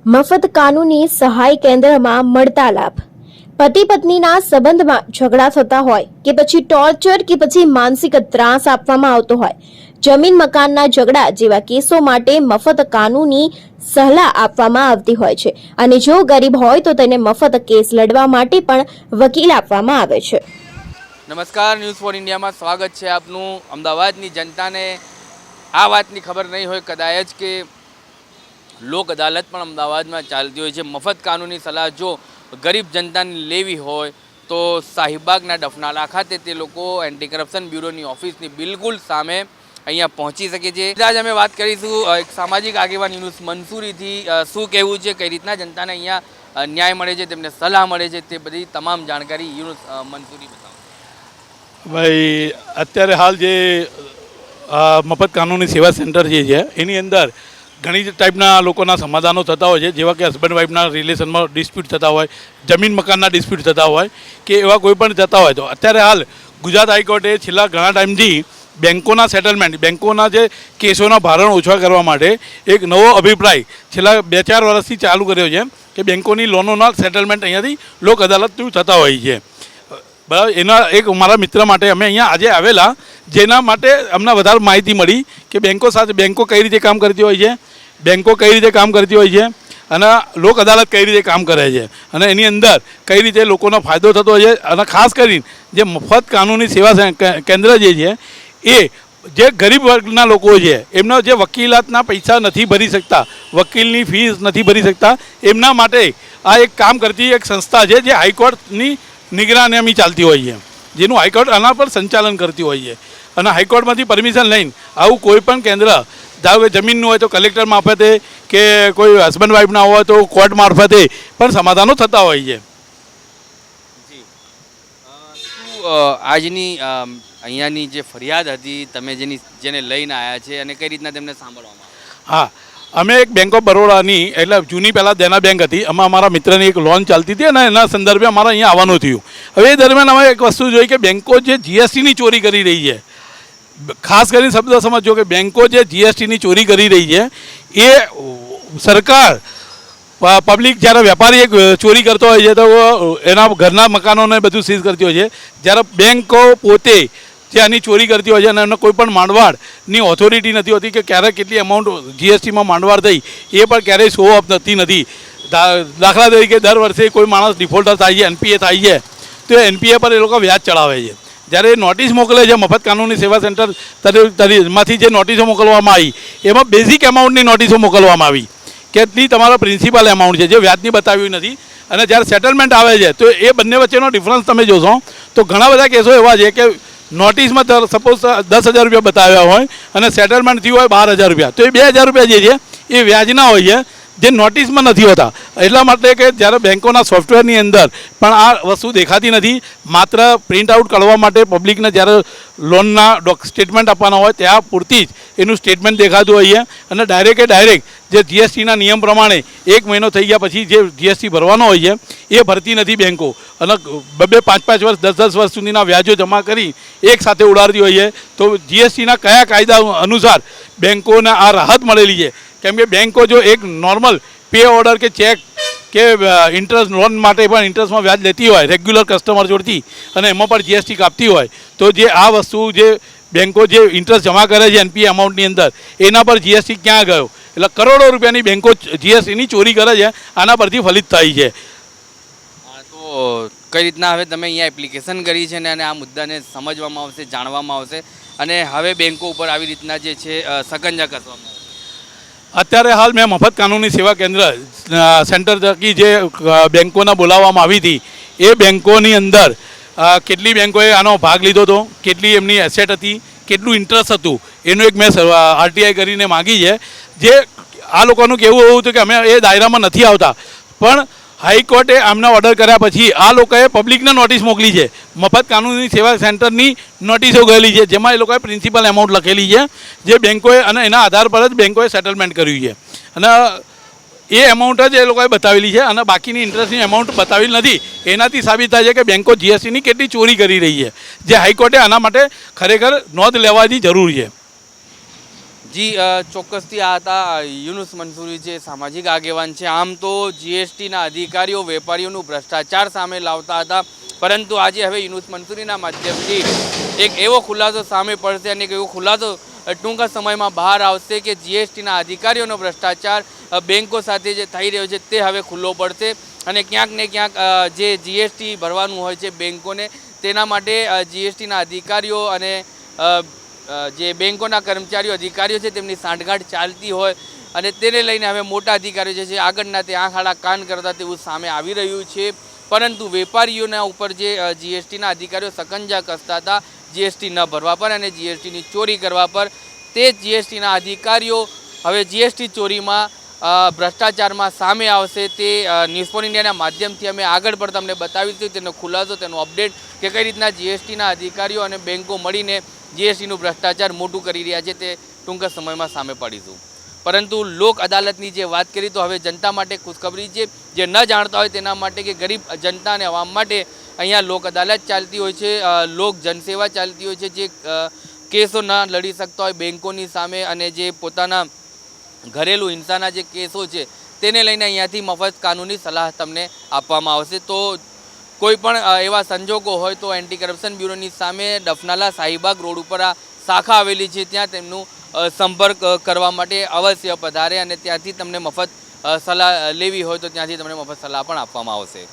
મફત કાનૂની સહાય કેન્દ્રમાં મળતા લાભ. પતિ પત્નીના સંબંધમાં ઝઘડા થતા હોય કે પછી ટોર્ચર કે પછી માનસિક ત્રાસ આપવામાં આવતો હોય, જમીન મકાનના ઝઘડા જેવા કેસો માટે મફત કાનૂની સલાહ આપવામાં આવતી હોય છે. અને જો ગરીબ હોય તો તેને મફત કેસ લડવા માટે પણ વકીલ આપવામાં આવે છે. નમસ્કાર, ન્યૂઝ ફોર ઇન્ડિયામાં સ્વાગત છે આપનું. અમદાવાદની જનતાને આ વાતની ખબર નહીં હોય કદાચ કે લોક અદાલત પણ અમદાવાદમાં ચાલતી હોય છે. મફત કાનૂની સલાહ જો ગરીબ જનતાને લેવી હોય તો શાહીબાગના ડફનાલા ખાતે તે લોકો એન્ટી કરપ્શન બ્યુરોની ઓફિસની બિલકુલ સામે અહીંયા પહોંચી શકે છે. આજ અમે વાત કરીશું એક સામાજિક આગેવાન યુનુસ મંસૂરીથી. શું કહેવું છે, કઈ રીતના જનતાને અહીંયા ન્યાય મળે છે, તેમને સલાહ મળે છે, તે બધી તમામ જાણકારી યુનુસ મંસૂરી બતાવો. ભાઈ, અત્યારે હાલ જે મફત કાનૂની સેવા સેન્ટર જે છે એની અંદર ઘણી ટાઈપના લોકોના સમાધાનો થતા હોય છે, જેવા કે હસબન્ડ વાઈફના રિલેશનમાં ડિસ્પ્યુટ થતા હોય, જમીન મકાનના ડિસ્પ્યુટ થતા હોય કે એવા કોઈ પણ થતા હોય. તો અત્યારે હાલ ગુજરાત હાઈકોર્ટે છેલ્લા ઘણા ટાઈમથી બેન્કોના સેટલમેન્ટ, બેન્કોના જે કેસોના ભારણ ઓછા કરવા માટે એક નવો અભિપ્રાય છેલ્લા 2-4 વર્ષથી ચાલુ કર્યો છે કે બેન્કોની લોનોના સેટલમેન્ટ અહીંયાથી લોક અદાલત થતા હોય છે. બરાબર. એના એક મારા મિત્ર માટે અમે અહીંયા આજે આવેલા, જેના માટે અમને વધારે માહિતી મળી કે બેન્કો કઈ રીતે કામ કરતી હોય છે, બેન્કો કઈ રીતે કામ કરતી હોય છે અને લોક અદાલત કઈ રીતે કામ કરે છે અને એની અંદર કઈ રીતે લોકોનો ફાયદો થતો હોય છે. અને ખાસ કરીને જે મફત કાનૂની સેવા કેન્દ્ર જે છે એ જે ગરીબ વર્ગના લોકો છે, એમના જે વકીલાતના પૈસા નથી ભરી શકતા, વકીલની ફીસ નથી ભરી શકતા, એમના માટે આ એક કામ કરતી એક સંસ્થા છે જે હાઈકોર્ટની નિગરાની ચાલતી હોય છે, જેનું હાઈકોર્ટ આના પર સંચાલન કરતી હોય છે. અને હાઈકોર્ટમાંથી પરમિશન લઈને આવું કોઈ પણ કેન્દ્ર, ધારો કે જમીનનું હોય તો કલેક્ટર મારફતે કે કોઈ હસબન્ડ વાઈફના હોય તો કોર્ટ મારફતે પણ સમાધાનો થતા હોય છે. આજની અહીંયાની જે ફરિયાદ હતી, તમે જેને લઈને આવ્યા છે અને કઈ રીતના તેમને સાંભળવામાં? હા, અમે એક બેંક ઓફ બરોડાની, એટલે જૂની પહેલાં દેના બેંક હતી, એમાં અમારા મિત્રની એક લોન ચાલતી હતી અને એના સંદર્ભે અમારે અહીંયા આવવાનું થયું. હવે એ દરમિયાન અમે એક વસ્તુ જોઈ કે બેંકો જે જીએસટીની ચોરી કરી રહી છે, ખાસ કરીને શબ્દ સમજો કે બેંકો જે જીએસટીની ચોરી કરી રહી છે એ સરકાર પબ્લિક જ્યારે વેપારી એક ચોરી કરતો હોય છે તો એના ઘરના મકાનોને બધું સીઝ કરતી હોય છે, જ્યારે બેંકો પોતે જે આની ચોરી કરતી હોય છે અને એમને કોઈ પણ માંડવાડની ઓથોરિટી નથી હોતી કે ક્યારે કેટલી અમાઉન્ટ જીએસટીમાં માંડવાડ થઈ એ પણ ક્યારેય શો ઓફ થતી નથી. દાખલા તરીકે દર વર્ષે કોઈ માણસ ડિફોલ્ટર થાય છે, એનપીએ થાય છે, તો એનપીએ પર એ લોકો વ્યાજ ચડાવે છે. જ્યારે નોટિસ મોકલે છે મફત કાનૂની સેવા સેન્ટર માંથી જે નોટિસો મોકલવામાં આવી એમાં બેઝિક એમાઉન્ટની નોટિસો મોકલવામાં આવી, કેટલી તમારા પ્રિન્સિપલ એમાઉન્ટ છે જે વ્યાજની બતાવ્યું નથી. અને જ્યારે સેટલમેન્ટ આવે છે તો એ બંને વચ્ચેનો ડિફરન્સ તમે જોશો તો ઘણા બધા કેસો એવા છે કે નોટિસમાં સપોઝ 10,000 રૂપિયા બતાવ્યા હોય અને સેટલમેન્ટ થયું હોય 12,000 રૂપિયા, તો એ 2,000 રૂપિયા જે છે એ વ્યાજના હોય છે, જે નોટિસમાં નથી હોતા. એટલા માટે કે જ્યારે બેંકોના સોફ્ટવેરની અંદર પણ આ વસ્તુ દેખાતી નથી, માત્ર પ્રિન્ટ આઉટ કરવા માટે પબ્લિકને જ્યારે લોનના સ્ટેટમેન્ટ આપવાના હોય ત્યાં પૂરતી જ એનું સ્ટેટમેન્ટ દેખાતું હોય છે. અને ડાયરેક્ટ જે જીએસટીના નિયમ પ્રમાણે 1 મહિનો થઈ ગયા પછી જે જીએસટી ભરવાનો હોય છે એ ભરતી નથી બેંકો, અને 2-5 વર્ષ 10 વર્ષ સુધીના વ્યાજો જમા કરી એક સાથે ઉડાડતી હોય છે. તો જીએસટીના કયા કાયદા અનુસાર બેંકોને આ રાહત મળેલી છે? કેમ કે બેંકો જો એક નોર્મલ પે ઓર્ડર કે ચેક કે ઇન્ટરેસ્ટ લોન માટે પણ ઇન્ટરેસ્ટમાં વ્યાજ લેતી હોય રેગ્યુલર કસ્ટમર જોડથી અને એમાં પણ જીએસટી કાપતી હોય, તો જે આ વસ્તુ જે બેંકો જે ઇન્ટરેસ્ટ જમા કરે છે એનપીએ અમાઉન્ટની અંદર, એના પર જીએસટી ક્યાં ગયો? એટલે કરોડો રૂપિયાની બેંકો જીએસટીની ચોરી કરે છે, આના પરથી ફલિત થાય છે. તો કઈ રીતના હવે તમે અહીંયા એપ્લિકેશન કરી છે ને અને આ મુદ્દાને સમજવામાં આવશે, જાણવામાં આવશે અને હવે બેંકો ઉપર આવી રીતના જે છે સકંજા કસવામાં આવશે? અત્યારે હાલ મેં મફત કાનૂની સેવા કેન્દ્ર સેન્ટર થકી જે બેંકોના બોલાવવામાં આવી હતી એ બેંકોની અંદર કેટલી બેંકોએ આનો ભાગ લીધો હતો, કેટલી એમની એસેટ હતી, કેટલું ઇન્ટરેસ્ટ હતું, એનું એક મેં આરટીઆઈ કરીને માગી છે. જે આ લોકોનું કહેવું એવું હતું કે અમે એ દાયરામાં નથી આવતા, પણ હાઈકોર્ટે આમના ઓર્ડર કર્યા પછી આ લોકોએ પબ્લિકને નોટિસ મોકલી છે, મફત કાનૂની સેવા સેન્ટરની નોટિસો ગયેલી છે, જેમાં એ લોકોએ પ્રિન્સિપલ એમાઉન્ટ લખેલી છે જે બેંકોએ, અને એના આધાર પર જ બેંકોએ સેટલમેન્ટ કર્યું છે. અને એ એમાઉન્ટ જ એ લોકોએ બતાવેલી છે અને બાકીની ઇન્ટરેસ્ટની એમાઉન્ટ બતાવેલી નથી. એનાથી સાબિત થાય છે કે બેંકો જીએસટીની કેટલી ચોરી કરી રહી છે, જે હાઈકોર્ટે આના માટે ખરેખર નોંધ લેવાની જરૂર છે. જી ચોક્કસથી આ હતા યુનુસ મંસૂરી, જે સામાજિક આગેવાન છે. આમ તો જીએસટીના અધિકારીઓ વેપારીઓનું ભ્રષ્ટાચાર સામે લાવતા હતા, પરંતુ આજે હવે યુનુસ મંસૂરીના માધ્યમથી એક એવો ખુલાસો સામે પડશે અને એક એવો ખુલાસો ટૂંકા સમયમાં બહાર આવશે કે જીએસટીના અધિકારીઓનો ભ્રષ્ટાચાર બેન્કો સાથે જે થઈ રહ્યો છે તે હવે ખુલ્લો પડશે. અને ક્યાંક ને ક્યાંક જે જીએસટી ભરવાનું હોય છે બેન્કોને, તેના માટે જીએસટીના અધિકારીઓ અને જે બેન્કોના કર્મચારીઓ અધિકારીઓ છે તેમની સાંઠગાંઠ ચાલતી હોય અને તેને લઈને હવે મોટા અધિકારીઓ જે છે આગળના તે આંખ આડા કાન કરતા તેવું સામે આવી રહ્યું છે. પરંતુ વેપારીઓના ઉપર જે જીએસટીના અધિકારીઓ સકંજા કસતા હતા જીએસટી ન ભરવા પર અને જીએસટીની ચોરી કરવા પર, તે જીએસટીના અધિકારીઓ હવે જીએસટી ચોરીમાં ભ્રષ્ટાચારમાં સામે આવશે. તે ન્યૂઝ ફોર ઇન્ડિયાના માધ્યમથી અમે આગળ પણ તમને બતાવીશું તેનો ખુલાસો, તેનો અપડેટ કે કઈ રીતના જીએસટીના અધિકારીઓ અને બેન્કો મળીને જીએસટીનું ભ્રષ્ટાચાર મોટું કરી રહ્યા છે તે ટૂંક સમયમાં સામે પાડીશું. પરંતુ લોક અદાલતની જે વાત કરી તો હવે જનતા માટે ખુશખબરી છે. જે ન જાણતા હોય તેના માટે કે ગરીબ જનતા અને અવામ માટે અહીંયા લોક અદાલત ચાલતી હોય છે, લોક જનસેવા ચાલતી હોય છે. જે કેસો ન લડી શકતા હોય બેન્કોની સામે અને જે પોતાના ઘરેલું હિંસાના જે કેસો છે તેને લઈને અહીંયાથી મફત કાનૂની સલાહ તમને આપવામાં આવશે. તો કોઈ પણ એવા સંજોગો હોય તો એન્ટી કરપ્શન બ્યુરોની સામે ડફનાલા શાહીબાગ રોડ ઉપર આ શાખા આવેલી છે, ત્યાં તેમનું સંપર્ક કરવા માટે અવશ્ય પધારે અને ત્યાંથી તમને મફત સલાહ લેવી હોય તો ત્યાંથી તમને મફત સલાહ પણ આપવામાં આવશે.